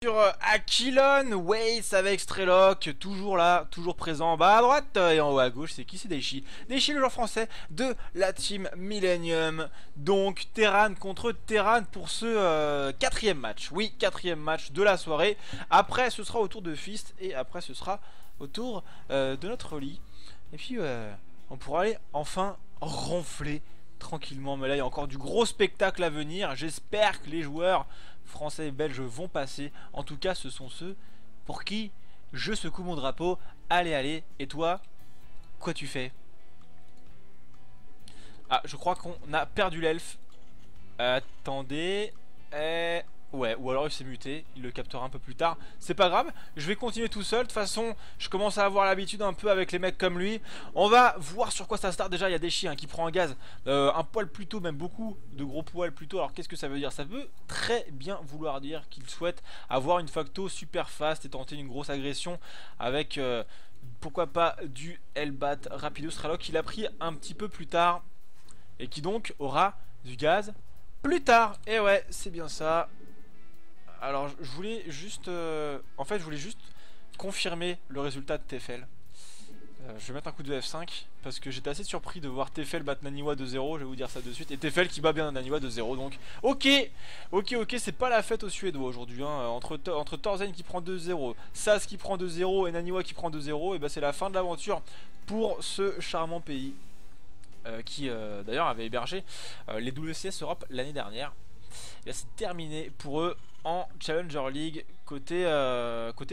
Sur Aquilon, Waze avec Strelok, toujours là, toujours présent en bas à droite et en haut à gauche. C'est qui? C'est Daichi. Daichi, le joueur français de la team Millennium. Donc Terran contre Terran pour ce quatrième match. Oui, quatrième match de la soirée. Après ce sera au tour de Fist et après ce sera au tour de notre lit. Et puis on pourra aller enfin ronfler tranquillement. Mais là il y a encore du gros spectacle à venir. J'espère que les joueurs français et belges vont passer. En tout cas ce sont ceux pour qui je secoue mon drapeau. Allez allez. Et toi, quoi tu fais? Ah, je crois qu'on a perdu l'elfe. Attendez. Ouais, ou alors il s'est muté, il le captera un peu plus tard. C'est pas grave, je vais continuer tout seul. De toute façon, je commence à avoir l'habitude un peu avec les mecs comme lui. On va voir sur quoi ça start. Déjà, il y a Daichi qui prend un gaz, un poil plus tôt, même beaucoup de gros poils plus tôt. Alors qu'est-ce que ça veut dire? Ça veut très bien vouloir dire qu'il souhaite avoir une facto super fast et tenter une grosse agression avec pourquoi pas du Hellbat rapido Strelok qu'il a pris un petit peu plus tard et qui donc aura du gaz plus tard. Et ouais, c'est bien ça. Alors je voulais juste en fait je voulais juste confirmer le résultat de TFL. Je vais mettre un coup de F5 parce que j'étais assez surpris de voir TFL battre Naniwa 2-0. Je vais vous dire ça de suite. Et TFL qui bat bien Naniwa 2-0. Donc ok, c'est pas la fête aux Suédois aujourd'hui hein. Entre Torzen qui prend 2-0, Sas qui prend 2-0 et Naniwa qui prend 2-0, et bah c'est la fin de l'aventure pour ce charmant pays qui d'ailleurs avait hébergé les WCS Europe l'année dernière. Et là c'est terminé pour eux en Challenger League. Côté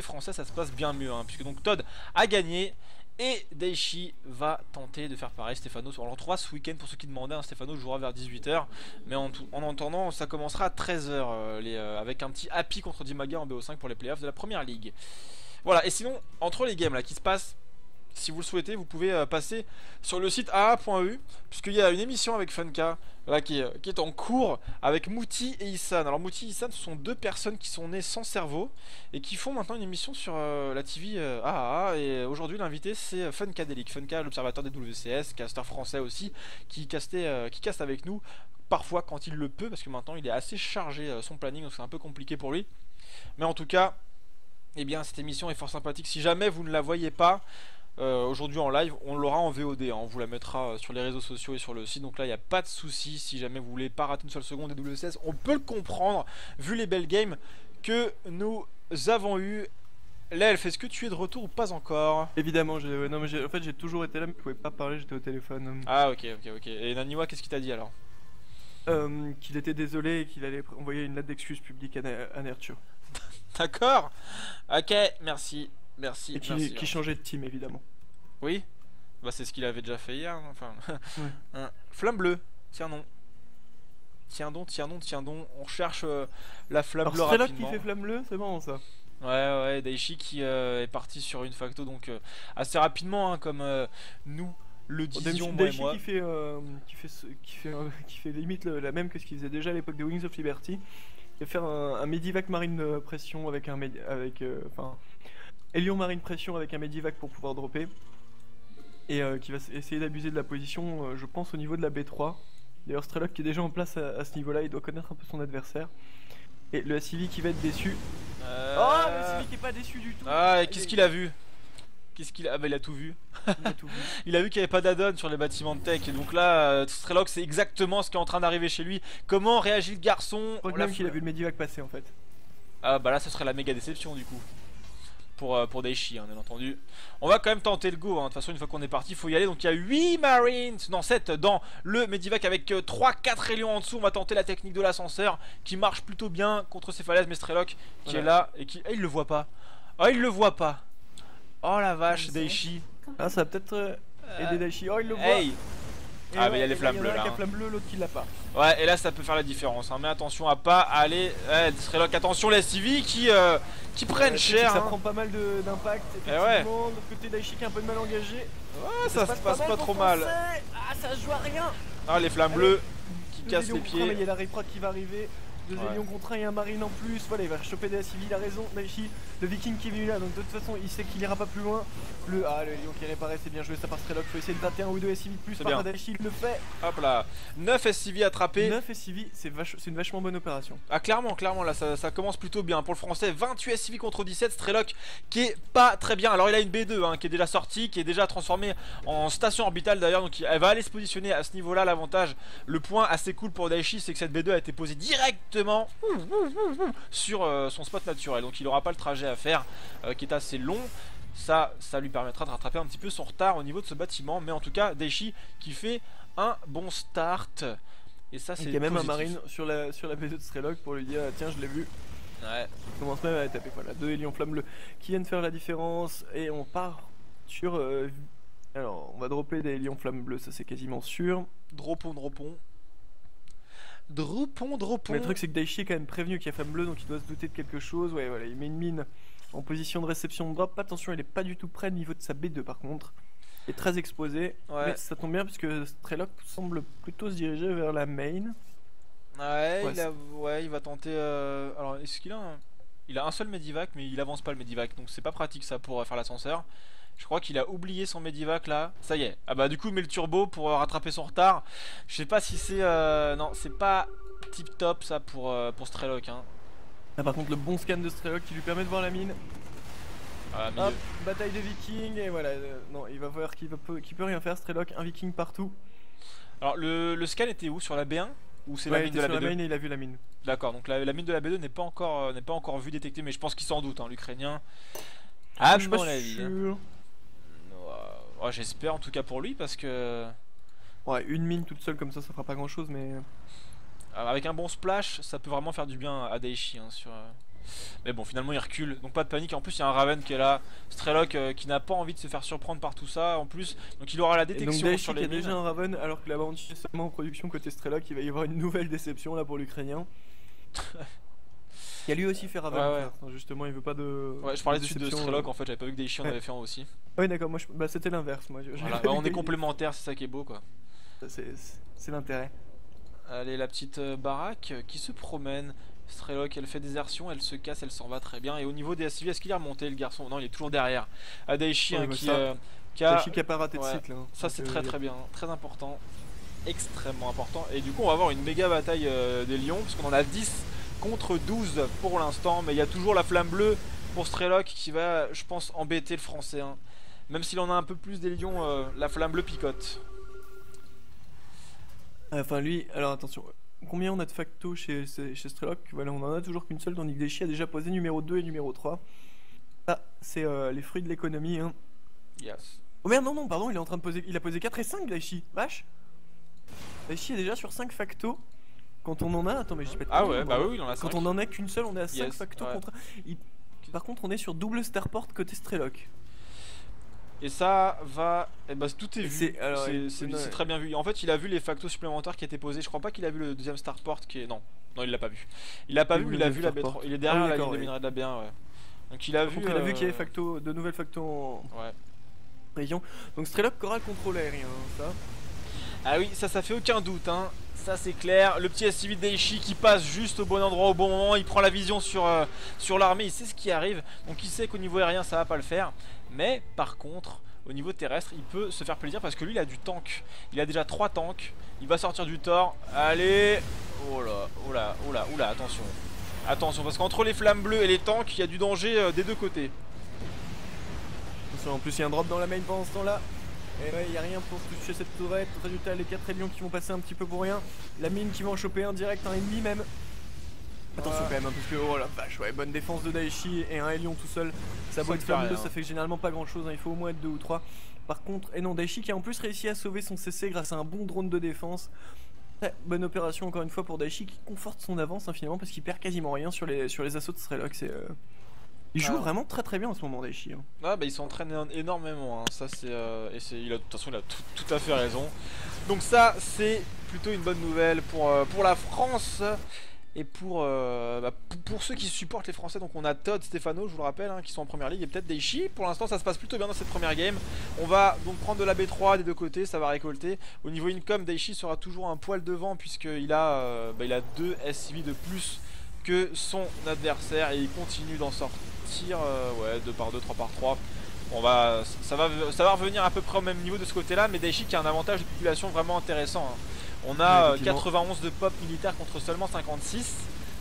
français ça se passe bien mieux hein, puisque donc Todd a gagné et Daichi va tenter de faire pareil. Stéphano, on le retrouvera ce week-end pour ceux qui demandaient hein. Stéphano jouera vers 18 h, mais en entendant ça commencera à 13 h avec un petit happy contre Dimaga en BO5 pour les playoffs de la première ligue. Voilà, et sinon entre les games là qui se passent, si vous le souhaitez, vous pouvez passer sur le site aa.eu puisqu'il y a une émission avec Funka là, qui est en cours avec Mouti et Issan. Alors Mouti et Issan, ce sont deux personnes qui sont nées sans cerveau et qui font maintenant une émission sur la TV AAA. Et aujourd'hui l'invité c'est Funkadelic. Funka, l'observateur des WCS, casteur français aussi, qui caste avec nous parfois quand il le peut, parce que maintenant il est assez chargé son planning, donc c'est un peu compliqué pour lui. Mais en tout cas, eh bien cette émission est fort sympathique. Si jamais vous ne la voyez pas aujourd'hui en live, on l'aura en VOD hein. On vous la mettra sur les réseaux sociaux et sur le site. Donc là il n'y a pas de souci. Si jamais vous voulez pas rater une seule seconde des WCS, on peut le comprendre vu les belles games que nous avons eu. L'elfe, est-ce que tu es de retour ou pas encore? Évidemment, non, mais en fait j'ai toujours été là mais je pouvais pas parler, j'étais au téléphone. Ah ok. Et Naniwa, qu'est-ce qu'il t'a dit alors? Qu'il était désolé et qu'il allait envoyer une lettre d'excuse publique à Nerture. D'accord. Ok, merci. Et qui changeait de team évidemment. Oui. Bah c'est ce qu'il avait déjà fait hier. Enfin. Ouais. Flamme bleue. Tiens non. Tiens donc. On cherche la flamme bleue rapidement. C'est là qui fait flamme bleue, c'est marrant ça. Ouais, Daichi qui est parti sur une facto donc assez rapidement hein, comme nous le disions moi et moi. Qui fait limite la même que ce qu'il faisait déjà à l'époque de Wings of Liberty. Il va faire un Medivac marine pression avec Elion marine pression avec un Medivac pour pouvoir dropper. Et qui va essayer d'abuser de la position, je pense, au niveau de la B3. D'ailleurs, Strelok qui est déjà en place à ce niveau-là, il doit connaître un peu son adversaire. Et le SCV qui va être déçu. Oh, le SCV qui est pas déçu du tout. Ah, et qu'est-ce qu'il a vu? Ah bah il a tout vu. Il a vu qu'il n'y avait pas d'add-on sur les bâtiments de tech. Et donc là, Strelok c'est exactement ce qui est en train d'arriver chez lui. Comment réagit le garçon? Je crois que même qu'il a vu le Medivac passer en fait. Ah bah là ce serait la méga déception du coup. Pour Daichi hein, bien entendu. On va quand même tenter le go hein. De toute façon une fois qu'on est parti il faut y aller. Donc il y a 8 marines, non 7 dans le Medivac avec 3-4 Hélions en dessous. On va tenter la technique de l'ascenseur qui marche plutôt bien contre ces falaises. Mais Strelok qui est là et qui... Ah il le voit pas. Ah il le voit pas. Oh la vache Daichi. Ah ça va peut-être aider Daichi. Oh il le voit. Hey. Ah mais il y a les flammes bleues là. Il y a la flamme bleue, l'autre qui l'a pas. Ouais et là ça peut faire la différence hein. Mais attention à pas aller Strelok, attention les SCV qui prennent cher ça hein. prend pas mal d'impact. Et ouais. De l'autre côté Daichi qui est un peu mal engagé. Ouais ça se passe pas trop mal. Ah ça se joue à rien. Ah les flammes bleues qui cassent les pieds. Il y a la reprod qui va arriver. 2 Ouais. Hélions contre 1 et un Marine en plus. Voilà, il va choper des civils, il a raison. Daichi, le Viking qui est venu là, donc de toute façon, il sait qu'il ira pas plus loin. Le Hélion qui est réparé, c'est bien joué, ça par Strelok. Faut essayer de 21 ou 2 SCV de plus C'est par bien. Daichi, il le fait. Hop là, 9 SCV attrapés. 9 SCV, c'est une vachement bonne opération. Ah clairement là ça commence plutôt bien pour le français. 28 SCV contre 17, Strelok qui est pas très bien. Alors il a une B2 hein, qui est déjà sortie, qui est déjà transformée en station orbitale d'ailleurs. Donc elle va aller se positionner à ce niveau là. L'avantage, le point assez cool pour Daichi, c'est que cette B2 a été posée directement sur son spot naturel. Donc il aura pas le trajet à faire qui est assez long. Ça lui permettra de rattraper un petit peu son retard au niveau de ce bâtiment. Mais en tout cas Daichi qui fait un bon start. Et ça c'est Il y a même positif. un Marine sur la B2 de Strelok pour lui dire tiens je l'ai vu. Ouais. Il commence même à taper, voilà, 2 Hélions flamme bleue qui viennent faire la différence. Et on part sur... alors on va dropper des Hélions flamme bleue, ça c'est quasiment sûr. Dropon. Mais le truc c'est que Daichi est quand même prévenu qu'il y a flamme bleue, donc il doit se douter de quelque chose. Ouais voilà, il met une mine en position de réception de drop. Attention, il est pas du tout près au niveau de sa B2 par contre. Il est très exposé, Ouais. mais ça tombe bien puisque Strelok semble plutôt se diriger vers la main. Ouais, Ouais, il va tenter. Alors, est-ce qu'il a un... Il a un seul Medivac, mais il avance pas le Medivac, donc c'est pas pratique ça pour faire l'ascenseur. Je crois qu'il a oublié son Medivac là. Ça y est. Ah bah du coup il met le turbo pour rattraper son retard. Je sais pas si c'est... Non, c'est pas tip top ça pour Strelok. Hein. Ah, par contre le bon scan de Strelok qui lui permet de voir la mine. Ah, Hop, bataille de vikings et voilà. Non, il va voir qu'il peut rien faire. Strelok, un viking partout. Alors le scan était où? Sur la B1? Ou c'est Ouais, la il mine était de la sur la B2? main et il a vu la mine. D'accord, donc la mine de la B2 n'est pas encore vue, détectée, mais je pense qu'il s'en doute, hein, l'Ukrainien. À Je suis pas mon avis. Hein. sûr. Ouais, j'espère en tout cas pour lui parce que Ouais, une mine toute seule comme ça fera pas grand chose, mais. avec un bon splash, ça peut vraiment faire du bien à Daichi. Hein, mais bon, finalement il recule, donc pas de panique. En plus, il y a un Raven qui est là, Strelok qui n'a pas envie de se faire surprendre par tout ça en plus, donc il aura la Et donc détection Daichi sur qui les a mines. déjà un Raven alors que la Bounty est seulement en production côté Strelok, il va y avoir une nouvelle déception là pour l'Ukrainien. Il a lui aussi fait Raven, Ouais. frère. Justement il veut pas de. Ouais, je parlais de suite de déception, Strelok en fait, j'avais pas vu que Daichi en Ouais. avait fait un aussi. Ouais, d'accord, moi bah, c'était l'inverse. Moi, Voilà. Bah, on est complémentaires, c'est ça qui est beau quoi. C'est l'intérêt. Allez, la petite baraque qui se promène. Strelok, elle fait désertion, elle se casse, elle s'en va très bien. Et au niveau des SCV, est-ce qu'il est remonté le garçon? Non, il est toujours derrière. Daichi Ouais, hein, bah, qui, ça, qui a... Daichi qui a pas raté de Ouais. cycle. Hein. Ça c'est Donc, très très bien, très important. Extrêmement important. Et du coup on va avoir une méga bataille des lions. Parce qu'on en a 10 contre 12 pour l'instant. Mais il y a toujours la flamme bleue pour Strelok qui va, je pense, embêter le français. Hein. Même s'il en a un peu plus des lions, la flamme bleue picote. Enfin lui, alors attention, combien on a de facto chez Strelok? Voilà, on en a toujours qu'une seule, tandis que Daichi a déjà posé numéro 2 et numéro 3. Ça, c'est les fruits de l'économie. Hein. Yes. Oh merde, non, pardon, il est en train de poser, il a posé 4 et 5 Daichi, vache. Daichi est déjà sur 5 facto. Quand on en a, attends mais je sais pas. Ah ouais, bah oui, il en a 5. Quand on en a qu'une seule, on est à 5 Yes, facto ouais. contre... Par contre, on est sur double starport côté Strelok. Et ça va... Eh ben tout est vu, C'est c'est très bien vu. En fait il a vu les factos supplémentaires qui étaient posés. Je crois pas qu'il a vu le deuxième starport qui est... Non, il l'a pas vu. Il l'a pas vu mais il a vu la B3. Il est derrière Ah oui, la ligne d'accord, de oui. minerai de la B1 ouais. Donc il a vu... Il a vu qu'il y avait de nouvelles factos en Ouais. région. Donc Strelok aura le contrôle aérien, ça. Ah oui, ça fait aucun doute hein. Ça c'est clair, le petit SCV de Daichi qui passe juste au bon endroit au bon moment, il prend la vision sur l'armée, il sait ce qui arrive, donc il sait qu'au niveau aérien ça va pas le faire, mais par contre au niveau terrestre il peut se faire plaisir parce que lui il a du tank, il a déjà 3 tanks, il va sortir du Thor, allez, oh là, attention parce qu'entre les flammes bleues et les tanks il y a du danger des deux côtés. En plus il y a un drop dans la main pendant ce temps là. Et ouais, il n'y a rien pour toucher cette tourette. Résultat, les 4 lions qui vont passer un petit peu pour rien. La mine qui va en choper un direct, un ennemi même. Attention quand même, hein, parce que oh la vache, ouais, bonne défense de Daichi et un Hélion tout seul. Ça Ça vaut ne être fait flamme rien. bleue, ça fait généralement pas grand chose, hein, il faut au moins être 2 ou 3. Par contre, et non, Daichi qui a en plus réussi à sauver son CC grâce à un bon drone de défense. Très bonne opération encore une fois pour Daichi qui conforte son avance finalement parce qu'il perd quasiment rien sur les assauts de Strelok. Il joue vraiment très très bien en ce moment Daichi. Hein. Ah bah il s'entraîne énormément, hein. Ça c'est de toute façon il a tout à fait raison. Donc ça c'est plutôt une bonne nouvelle pour la France. Et pour ceux qui supportent les Français, donc on a Todd, Stefano, je vous le rappelle, hein, qui sont en première ligue, et peut-être Daichi. Pour l'instant, ça se passe plutôt bien dans cette première game. On va donc prendre de la B3 des deux côtés, ça va récolter. Au niveau income, Daichi sera toujours un poil devant, puisqu'il a, il a 2 SCV de plus que son adversaire, et il continue d'en sortir, ouais, 2 par 2, 3 par 3. Ça va revenir à peu près au même niveau de ce côté-là, mais Daichi qui a un avantage de population vraiment intéressant, hein. On a 91 de pop militaire contre seulement 56.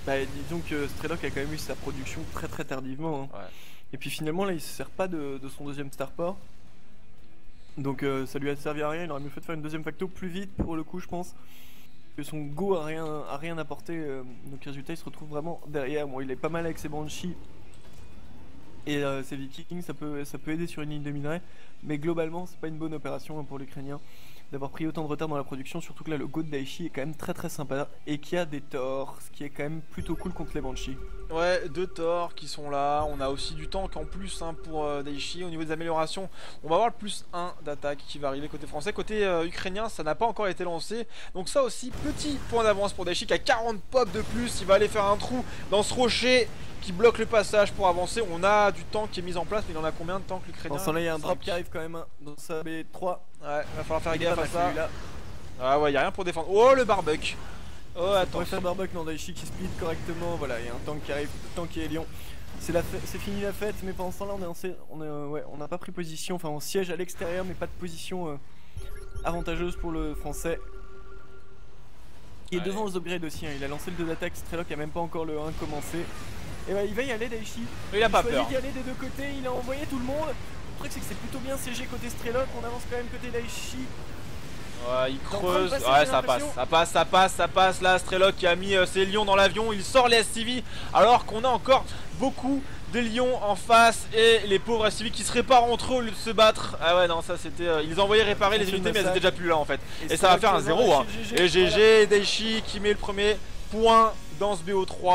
Bah, disons que Strelok a quand même eu sa production très tardivement, hein. Ouais. Et puis finalement là il se sert pas de son deuxième starport. Donc ça lui a servi à rien, il aurait mieux fait de faire une deuxième facto plus vite pour le coup je pense. Que son go a rien apporté, donc résultat il se retrouve vraiment derrière. Bon il est pas mal avec ses Banshee et ses Vikings, ça peut aider sur une ligne de minerai. Mais globalement c'est pas une bonne opération, hein, pour l'Ukrainien d'avoir pris autant de retard dans la production, surtout que là le go de Daichi est quand même très sympa et qui a des torts, ce qui est quand même plutôt cool contre les Banshee. Ouais, 2 torts qui sont là, on a aussi du tank en plus, hein, pour Daichi. Au niveau des améliorations, on va avoir le plus 1 d'attaque qui va arriver côté français. Côté ukrainien, ça n'a pas encore été lancé, donc ça aussi, petit point d'avance pour Daichi qui a 40 pop de plus. Il va aller faire un trou dans ce rocher qui bloque le passage pour avancer. On a du tank qui est mis en place, mais il en a combien de tanks l'Ukrainien? Dans ce là il y a un drop qui arrive quand même, hein, dans sa B3. Ouais, il va falloir faire gaffe à ça. Ah ouais, il n'y a rien pour défendre. Oh, le barbuck. Oh, attends. On va faire barbuck dans Daichi qui split correctement. Voilà, il y a un tank qui arrive, le tank qui est Lion. C'est fini la fête, mais pendant ce temps là on n'a pas pris position. Enfin on siège à l'extérieur, mais pas de position avantageuse pour le français. Il est devant aux upgrades aussi, hein. Il a lancé le 2 d'attaque, Strelok a même pas encore le 1 commencé. Et bah il va y aller Daichi. Il a pas peur. Il a choisi d'y aller des deux côtés, il a envoyé tout le monde. Le truc c'est que c'est plutôt bien siégé côté Strelok, on avance quand même côté Daichi. Ouais, il creuse, ouais, ça passe là. Strelok qui a mis ses lions dans l'avion, il sort les SCV alors qu'on a encore beaucoup de lions en face et les pauvres SCV qui se réparent entre eux au lieu de se battre. Ah ouais, non, ça c'était. Ils envoyaient réparer les unités, mais elles étaient déjà plus là en fait. Et ça va faire un 0, hein. Et GG, Daichi qui met le premier point dans ce BO3.